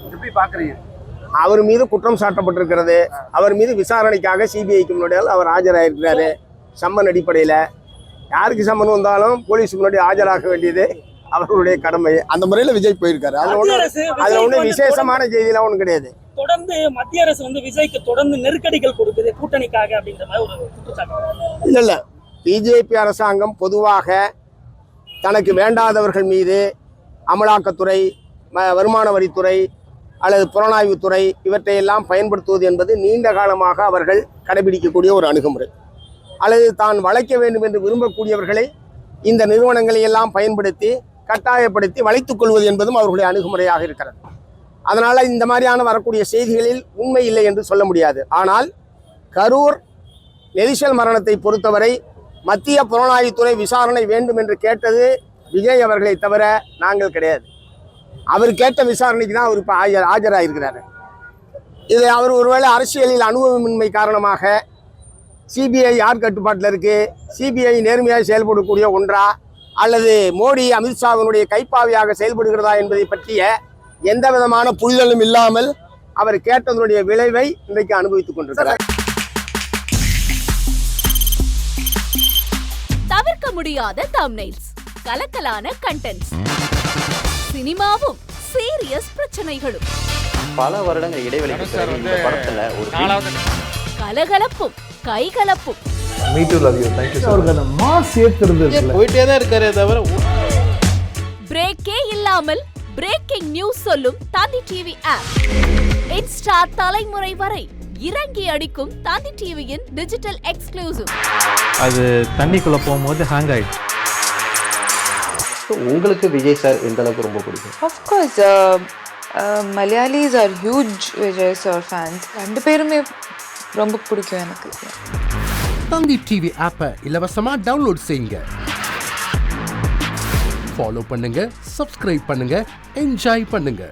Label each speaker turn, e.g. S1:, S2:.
S1: எப்படி பாக்குறீங்க?
S2: அவர் மீது குற்றம் சாட்டப்பட்டிருக்கிறது. அவர் மீது விசாரணைக்காக சிபிஐக்கு முன்னாடி அவர் ஆஜராயிருக்கிறாரு. சம்மன் அடிப்படையில் யாருக்கு சம்மன் வந்தாலும் போலீஸ் முன்னாடி ஆஜராக வேண்டியது அவர்களுடைய கடமை. அந்த முறையில் விஜய் போயிருக்காரு. அதுல ஒன்றும் விசேஷமான செய்தியெல்லாம் ஒன்றும் கிடையாது.
S3: தொடர்ந்து மத்திய அரசு விஜய்க்கு தொடர்ந்து நெருக்கடிகள் கொடுக்குது கூட்டணிக்காக அப்படின்ற மாதிரி ஒரு குற்றச்சாட்டு.
S2: இல்ல பிஜேபி அரசாங்கம் பொதுவாக தனக்கு வேண்டாதவர்கள் மீது அமலாக்கத்துறை, வருமான வரித்துறை அல்லது புலனாய்வுத்துறை இவற்றையெல்லாம் பயன்படுத்துவது என்பது நீண்ட காலமாக அவர்கள் கடைபிடிக்கக்கூடிய ஒரு அணுகுமுறை. அல்லது தான் வளைக்க வேண்டும் என்று விரும்பக்கூடியவர்களை இந்த நிறுவனங்களை எல்லாம் பயன்படுத்தி கட்டாயப்படுத்தி வளைத்துக் கொள்வது என்பதும் அவர்களுடைய அணுகுமுறையாக இருக்கிறது. அதனால் இந்த மாதிரியான வரக்கூடிய செய்திகளில் உண்மை இல்லை என்று சொல்ல முடியாது. ஆனால் கரூர் நெரிசல் மரணத்தை பொறுத்தவரை மத்திய புலனாய்வுத்துறை விசாரணை வேண்டும் என்று கேட்டது விஜய் அவர்களை தவிர நாங்கள் கிடையாது. அவர் கேட்ட விசாரணைக்கு தான் அவர் இப்போ ஆஜராயிருக்கிறார். இது அவர் ஒருவேளை அரசியலில் அனுபவமின்மை காரணமாக சிபிஐ யார் கட்டுப்பாட்டில் இருக்குது, சிபிஐ நேர்மையாக செயல்படக்கூடிய ஒன்றா அல்லது மோடி அமித்ஷாவினுடைய கைப்பாவையாக செயல்படுகிறதா என்பதை பற்றிய எந்த விதமான புரிதலும் இல்லாமல் அவர் கேட்டதனுடைய விளைவை இன்றைக்கு அனுபவித்துக் கொண்டிருக்கிறார்.
S4: தவிர்க்க முடியாத தம்ப்நெயில்ஸ், கலக்கலான கண்டென்ட்ஸ், சினிமாவும் சீரியஸ் பிரச்சனைகளும்,
S5: பல வருடங்கள் இடைவெளிக்கு பிறகு இந்த படத்துல ஒரு
S4: கலகலப்பும் கைகலப்பும்
S5: போயிட்டே தான் இருக்காரே தவிர
S4: பிரேக்கே இல்லாமல் பிரேக்கிங் நியூஸ் சொல்லும் தந்தி டிவி ஆப். இன்ஸ்டா தலைமுறை வரை இறங்கி அடிக்கும் தந்தி டிவியின் டிஜிட்டல் எக்ஸ்க்ளூசிவ்.
S6: அது தண்ணிக்குள்ள போகும்போது ஹேங் ஆயிடுச்சு.
S5: உங்களுக்கு விஜய் சார் எந்த அளவுக்கு ரொம்ப பிடிக்கும்?
S7: Of course, Malayalis are huge Vijay sir fans. ரெண்டு பேருமே ரொம்ப பிடிக்கும் எனக்கு.
S8: தந்தி டிவி ஆப்பை இலவசமா டவுன்லோட் செய்யுங்க. ஃபாலோ பண்ணுங்க, சப்ஸ்கிரைப் பண்ணுங்க, என்ஜாய் பண்ணுங்க.